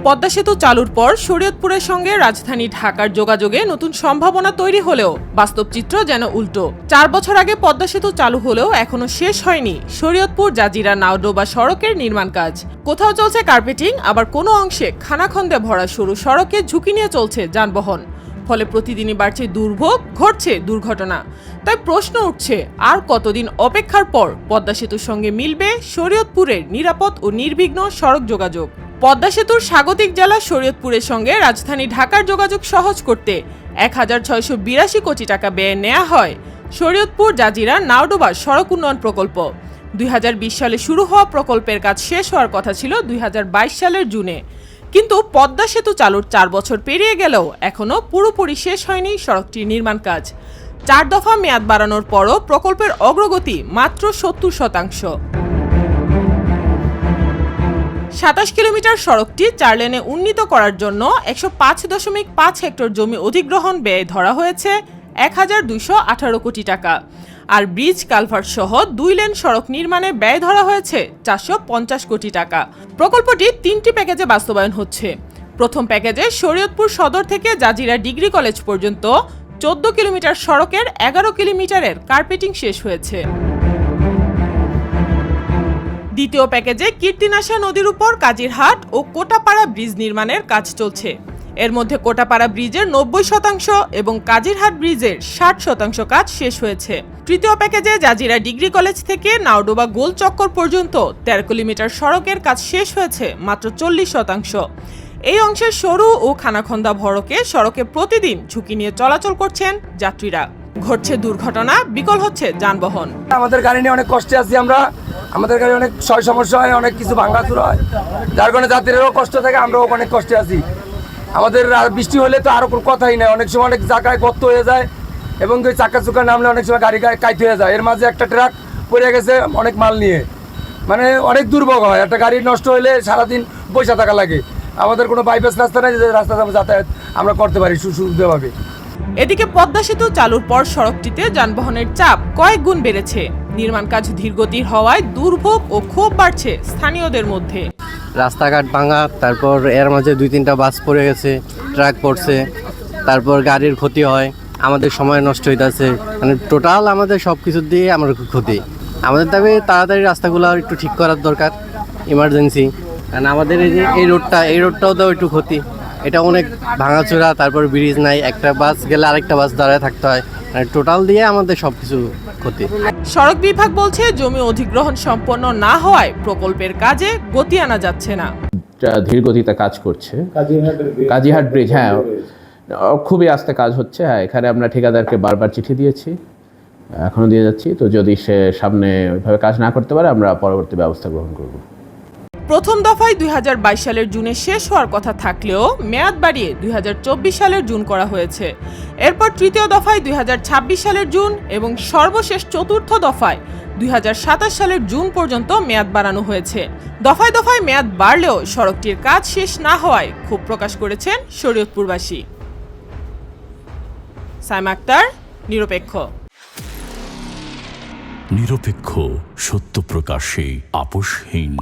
পদ্মা সেতু চালুর পর শরীয়তপুরের সঙ্গে রাজধানী ঢাকার যোগাযোগে নতুন সম্ভাবনা তৈরি হলেও বাস্তব চিত্র যেন উল্টো। 4 বছর আগে পদ্মা সেতু চালু হলেও এখনো শেষ হয়নি শরীয়তপুর জাজিরা নাওডোবা সড়কের নির্মাণ কাজ। কোথাও চলছে কার্পেটিং, আবার কোনো অংশে খানাখন্দে ভরা সরু সড়কে ঝুঁকি নিয়ে চলছে যানবাহন। ফলে প্রতিদিনই বাড়ছে দুর্ভোগ, ঘটছে দুর্ঘটনা। তাই প্রশ্ন উঠছে, আর কতদিন অপেক্ষার পর পদ্মা সেতুর সঙ্গে মিলবে শরীয়তপুরের নিরাপদ ও নির্বিঘ্ন সড়ক যোগাযোগ? পদ্মা সেতুর স্বাগতিক জেলা শরীয়তপুরের সঙ্গে রাজধানী ঢাকার যোগাযোগ সহজ করতে 1682 কোটি টাকা ব্যয়ে নেওয়া হয় শরীয়তপুর জাজিরা নাওডোবা সড়ক উন্নয়ন প্রকল্প। 2020 সালে শুরু হওয়া প্রকল্পের কাজ শেষ হওয়ার কথা ছিল 2022 সালের জুনে। কিন্তু পদ্মা সেতু চালুর 4 বছর পেরিয়ে গেলেও এখনো পুরোপুরি শেষ হয়নি সড়কটির নির্মাণ কাজ। 4 দফা মেয়াদ বাড়ানোর পরও প্রকল্পের অগ্রগতি মাত্র 70%। 27 কিলোমিটার সড়কটি 4 লেনে উন্নীত করার জন্য 105.5 হেক্টর জমি অধিগ্রহণ ব্যয় ধরা হয়েছে 1218 কোটি টাকা। আর ব্রিজ কালভার্ট সহ 2 লেন সড়ক নির্মাণে ব্যয় ধরা হয়েছে 450 কোটি টাকা। প্রকল্পটি 3টি প্যাকেজে বাস্তবায়ন হচ্ছে। প্রথম প্যাকেজে শরীয়তপুর সদর থেকে জাজিরা ডিগ্রি কলেজ পর্যন্ত 14 কিলোমিটার সড়কের 11 কিলোমিটারের কার্পেটিং শেষ হয়েছে। দ্বিতীয় প্যাকেজে কীর্তিনাশা নদীর উপর কাজিরহাট ও কোটাপাড়া ব্রিজ নির্মাণের কাজ চলছে। এর মধ্যে কোটাপাড়া ব্রিজের 90% এবং কাজিরহাট ব্রিজের 60% কাজ শেষ হয়েছে। তৃতীয় প্যাকেজে জাজিরা ডিগ্রি কলেজ থেকে নাওডোবা গোল চক্কর পর্যন্ত 13 কিলোমিটার সড়কের কাজ শেষ হয়েছে মাত্র 40%। এই অংশের সরু ও খানাখন্দা ভরকে সড়কে প্রতিদিন ঝুঁকি নিয়ে চলাচল করছেন যাত্রীরা। ঘটছে দুর্ঘটনা, বিকল হচ্ছে যানবাহন। আমাদের গাড়ি নিয়ে অনেক কষ্টে আছি আমরা। আমাদের গাড়ি অনেক সমস্যা হয়, অনেক কিছু ভাঙাচুর হয়, যার কারণে যাত্রীরাও কষ্ট থাকে, আমরাও অনেক কষ্টে আছি। আমাদের বৃষ্টি হলে তো আরো কোনো কথাই নেই, অনেক সময় অনেক জায়গায় গর্ত হয়ে যায় এবং ওই চাক্কা চুক্কা নামলে অনেক সময় গাড়ি কাইতে হয়ে যায়। এর মাঝে একটা ট্রাক পড়ে গেছে অনেক মাল নিয়ে, মানে অনেক দুর্ভোগ হয়। একটা গাড়ি নষ্ট হলে সারাদিন পয়সা থাকা লাগে। আমাদের কোনো বাইপাস রাস্তা নেই যে রাস্তাতে যাতায়াত আমরা করতে পারি সুবিধাভাবে। এদিকে পদ্মা সেতু চালুর পর সড়কটিতে যানবাহনের চাপ কয়েক গুণ বেড়েছে। নির্মাণ কাজ ধীরগতির হওয়ায় দুর্ভোগ ও ক্ষোভ বাড়ছে স্থানীয়দের মধ্যে। রাস্তাঘাট ভাঙা, তারপর এর মাঝে 2-3টা বাস পড়ে গেছে, ট্রাক পড়ছে, তারপর গাড়ির ক্ষতি হয়, আমাদের সময় নষ্ট হইতেছে, মানে টোটাল আমাদের সব কিছু দিয়ে আমার ক্ষতি। আমাদের দাবি তাড়াতাড়ি রাস্তাগুলো একটু ঠিক করার দরকার, ইমার্জেন্সি। কারণ আমাদের এই রোডটাও তো একটু ক্ষতি, এটা অনেক ভাঙাচোরা, তারপর ব্রিজ নাই, একটা বাস গেলে আরেকটা বাস দাঁড়ায় থাকতে হয়, মানে টোটাল দিয়ে আমাদের সবকিছু ক্ষতি। সড়ক বিভাগ বলছে জমি অধিগ্রহণ সম্পন্ন না হওয়ায় প্রকল্পের কাজে গতি আনা যাচ্ছে না। ধীর গতিতে কাজ করছে কাজিহাট ব্রিজ, হ্যাঁ খুবই আস্তে কাজ হচ্ছে। হ্যাঁ, এখানে আমরা ঠিকাদারকে বারবার চিঠি দিয়েছি, এখনো দিয়ে যাচ্ছি। তো যদি সে সামনে ওইভাবে কাজ না করতে পারে আমরা পরবর্তী ব্যবস্থা গ্রহণ করব। প্রথম দফায় 2022 সালের জুনে শেষ হওয়ার কথা থাকলেও মেয়াদ বাড়িয়ে 2024 সালের জুন করা হয়েছে। এরপর তৃতীয় দফায় 2026 সালের জুন এবং সর্বশেষ চতুর্থ দফায় 2027 সালের জুন পর্যন্ত মেয়াদ বাড়ানো হয়েছে। দফায় দফায় মেয়াদ বাড়লেও সড়কটির কাজ শেষ না হওয়ায় ক্ষোভ প্রকাশ করেছেন শরীয়তপুরবাসী। সাইমা আক্তার, নিরপেক্ষ। নিরপেক্ষ, সত্য প্রকাশে আপোষহীন।